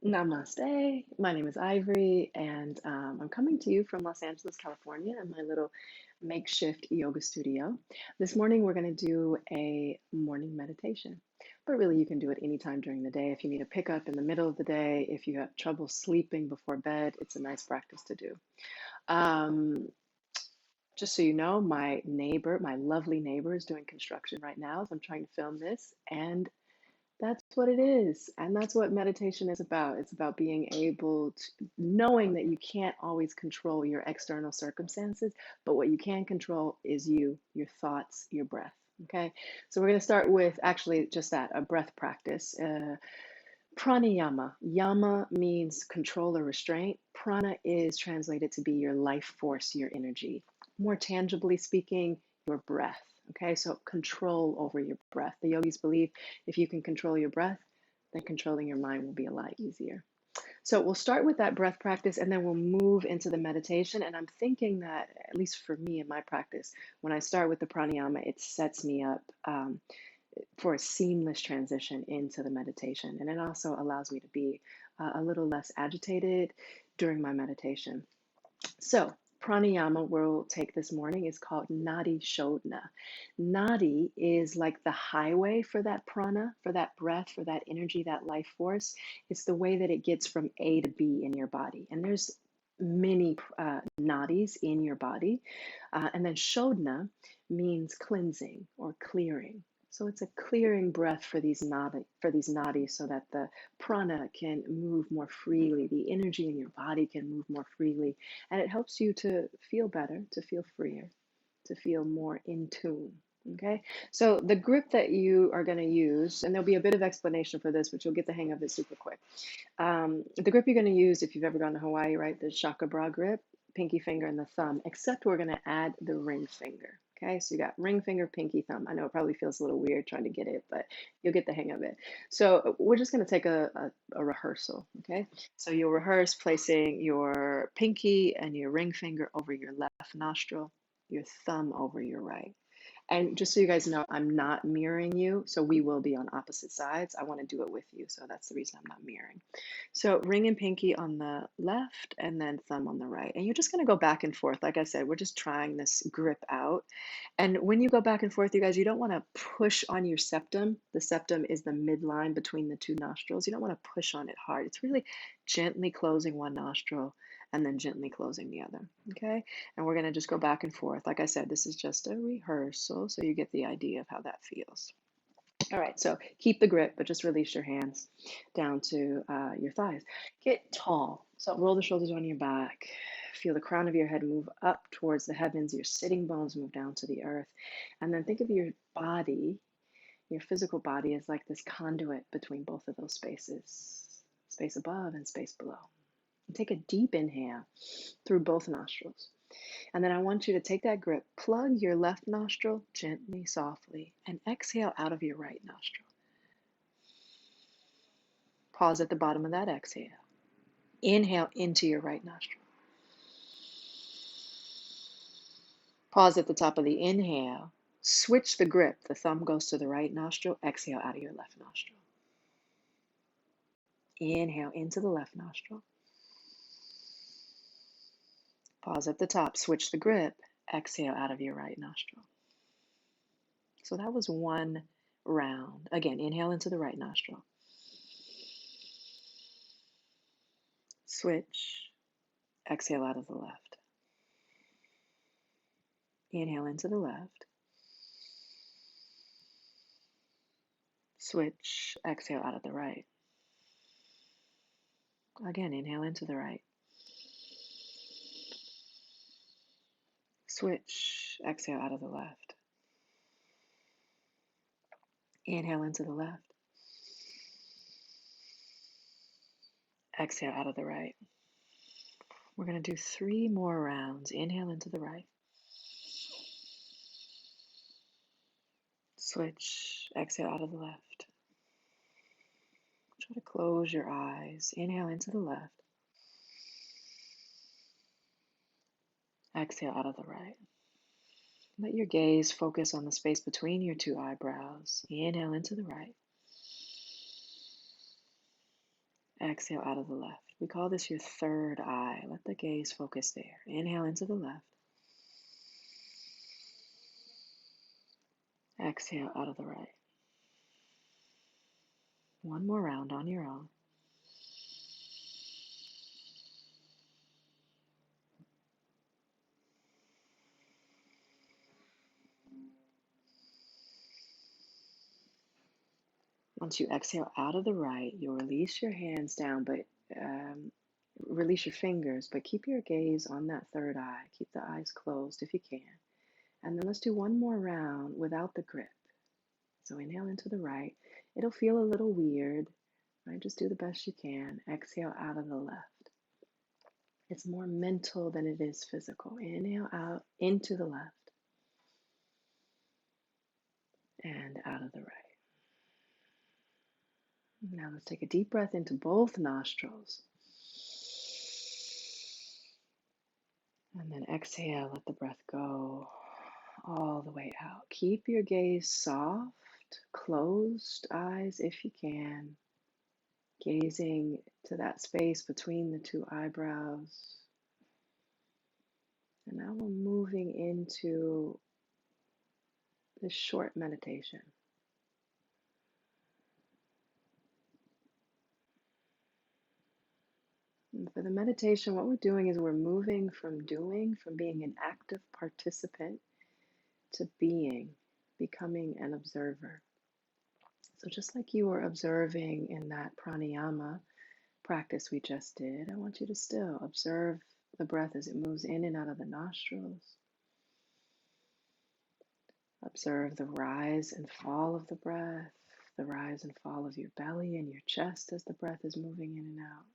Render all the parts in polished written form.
Namaste. My name is Ivory, and I'm coming to you from Los Angeles, California, in my little makeshift yoga studio. This morning, we're going to do a morning meditation, but really, you can do it anytime during the day. If you need a pickup in the middle of the day, if you have trouble sleeping before bed, it's a nice practice to do. Um, just so you know, my neighbor, my lovely neighbor, is doing construction right now as I'm trying to film this, and that's what it is. And that's what meditation is about. It's about being able to knowing that you can't always control your external circumstances, but what you can control is you, your thoughts, your breath. Okay. So we're going to start with actually just that, a breath practice. Pranayama. Yama means control or restraint. Prana is translated to be your life force, your energy. More tangibly speaking, your breath. Okay, so control over your breath. The yogis believe if you can control your breath, then controlling your mind will be a lot easier. So we'll start with that breath practice and then we'll move into the meditation. And I'm thinking that, at least for me in my practice, when I start with the pranayama, it sets me up for a seamless transition into the meditation. And it also allows me to be a little less agitated during my meditation. So, pranayama we'll take this morning is called Nadi Shodhana. Nadi is like the highway for that prana, for that breath, for that energy, that life force. It's the way that it gets from A to B in your body. And there's many nadis in your body. And then Shodhana means cleansing or clearing. So it's a clearing breath for these nadis so that the prana can move more freely, the energy in your body can move more freely, and it helps you to feel better, to feel freer, to feel more in tune. Okay, so the grip that you are going to use, and there'll be a bit of explanation for this, but you'll get the hang of it super quick. The grip you're going to use, if you've ever gone to Hawaii, right, the shaka bra grip, pinky finger and the thumb, except we're going to add the ring finger. Okay, so you got ring finger, pinky, thumb. I know it probably feels a little weird trying to get it, but you'll get the hang of it. So we're just going to take a rehearsal. Okay, so you'll rehearse placing your pinky and your ring finger over your left nostril, your thumb over your right. And just so you guys know, I'm not mirroring you, so we will be on opposite sides. I want to do it with you, so that's the reason I'm not mirroring. So ring and pinky on the left and then thumb on the right. And you're just going to go back and forth. Like I said, we're just trying this grip out. And when you go back and forth, you guys, you don't want to push on your septum. The septum is the midline between the two nostrils. You don't want to push on it hard. It's really gently closing one nostril and then gently closing the other. Okay? And we're going to just go back and forth. Like I said, this is just a rehearsal, so you get the idea of how that feels. All right, so keep the grip, but just release your hands down to your thighs. Get tall. So roll the shoulders on your back. Feel the crown of your head move up towards the heavens. Your sitting bones move down to the earth. And then think of your body, your physical body, as like this conduit between both of those spaces, space above and space below. And take a deep inhale through both nostrils. And then I want you to take that grip, plug your left nostril gently, softly, and exhale out of your right nostril. Pause at the bottom of that exhale. Inhale into your right nostril. Pause at the top of the inhale. Switch the grip. The thumb goes to the right nostril. Exhale out of your left nostril. Inhale into the left nostril. Pause at the top. Switch the grip. Exhale out of your right nostril. So that was one round. Again, inhale into the right nostril. Switch. Exhale out of the left. Inhale into the left. Switch. Exhale out of the right. Again, inhale into the right. Switch. Exhale out of the left. Inhale into the left. Exhale out of the right. We're going to do 3 more rounds. Inhale into the right. Switch. Exhale out of the left. Try to close your eyes. Inhale into the left. Exhale out of the right. Let your gaze focus on the space between your 2 eyebrows. Inhale into the right. Exhale out of the left. We call this your third eye. Let the gaze focus there. Inhale into the left. Exhale out of the right. One more round on your own. Once you exhale out of the right, you'll release your hands down, but release your fingers, but keep your gaze on that third eye. Keep the eyes closed if you can. And then let's do one more round without the grip. So inhale into the right. It'll feel a little weird, right? Just do the best you can. Exhale out of the left. It's more mental than it is physical. Inhale out into the left and out of the right. Now let's take a deep breath into both nostrils. And then exhale, let the breath go all the way out. Keep your gaze soft, closed eyes if you can, gazing to that space between the two eyebrows. And now we're moving into this short meditation. And for the meditation, what we're doing is we're moving from being an active participant to becoming an observer. So just like you were observing in that pranayama practice we just did, I want you to still observe the breath as it moves in and out of the nostrils. Observe the rise and fall of the breath, the rise and fall of your belly and your chest as the breath is moving in and out.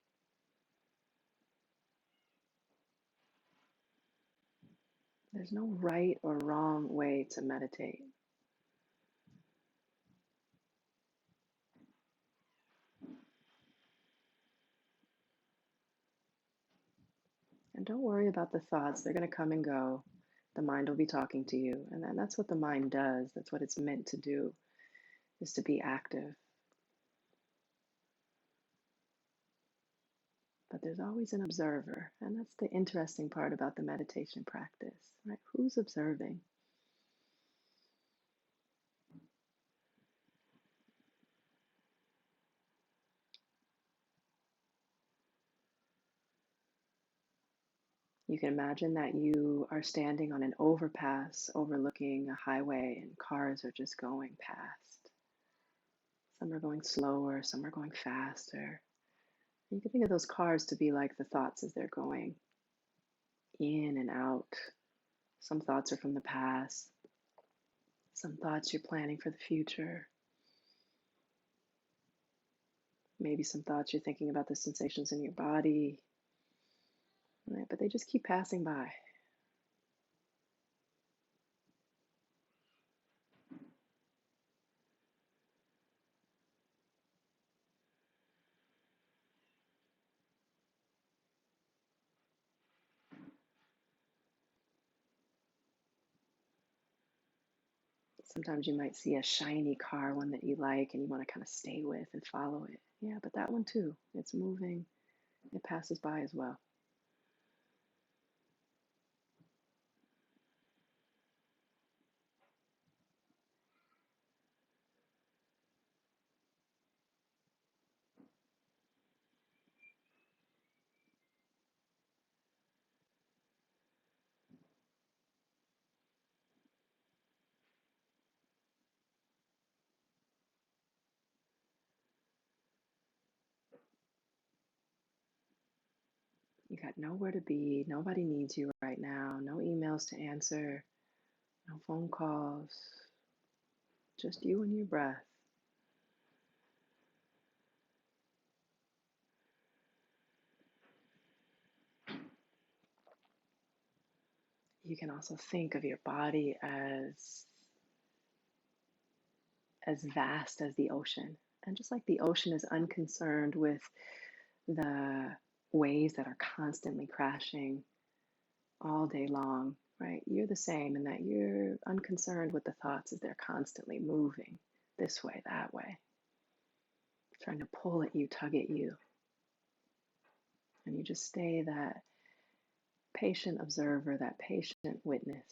There's no right or wrong way to meditate. And don't worry about the thoughts. They're going to come and go. The mind will be talking to you. And that's what the mind does. That's what it's meant to do, is to be active. But there's always an observer. And that's the interesting part about the meditation practice, right? Who's observing? You can imagine that you are standing on an overpass overlooking a highway and cars are just going past. Some are going slower, some are going faster. You can think of those cars to be like the thoughts as they're going in and out. Some thoughts are from the past. Some thoughts you're planning for the future. Maybe some thoughts you're thinking about the sensations in your body. Right? But they just keep passing by. Sometimes you might see a shiny car, one that you like, and you want to kind of stay with and follow it. Yeah, but that one too, it's moving. It passes by as well. You got nowhere to be. Nobody needs you right now. No emails to answer. No phone calls. Just you and your breath. You can also think of your body as vast as the ocean. And just like the ocean is unconcerned with the waves that are constantly crashing all day long, right? You're the same in that you're unconcerned with the thoughts as they're constantly moving this way, that way, trying to pull at you, tug at you. And you just stay that patient observer, that patient witness.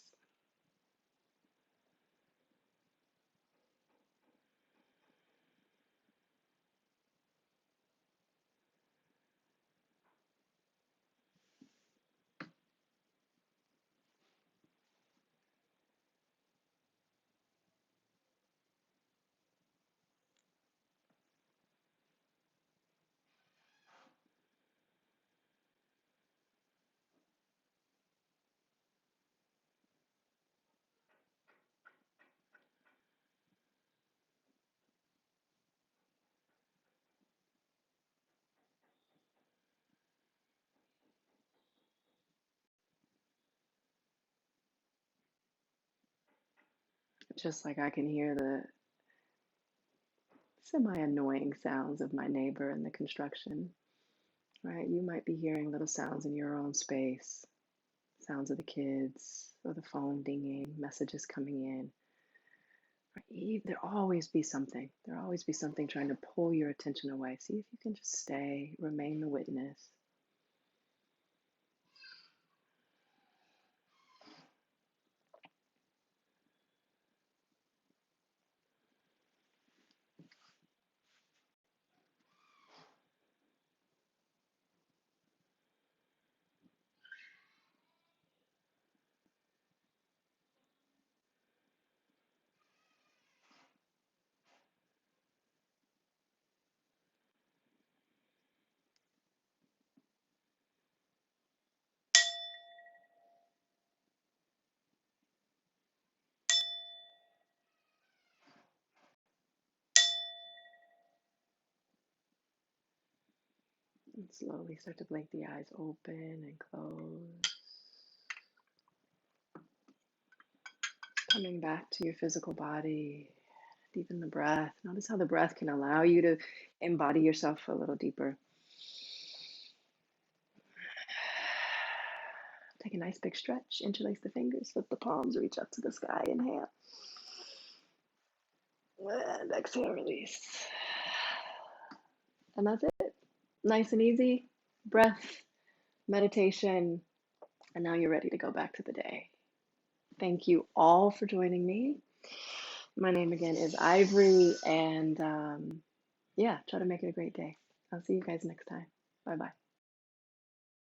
Just like I can hear the semi-annoying sounds of my neighbor in the construction, right? You might be hearing little sounds in your own space, sounds of the kids or the phone dinging, messages coming in. There'll always be something. There'll always be something trying to pull your attention away. See if you can just stay, remain the witness. And slowly start to blink the eyes open and close. Coming back to your physical body, deepen the breath. Notice how the breath can allow you to embody yourself a little deeper. Take a nice big stretch, interlace the fingers, flip the palms, reach up to the sky, inhale. And exhale, release. And that's it. Nice and easy. Breath, meditation, and now you're ready to go back to the day. Thank you all for joining me. My name again is Ivory, and yeah, try to make it a great day. I'll see you guys next time. Bye bye.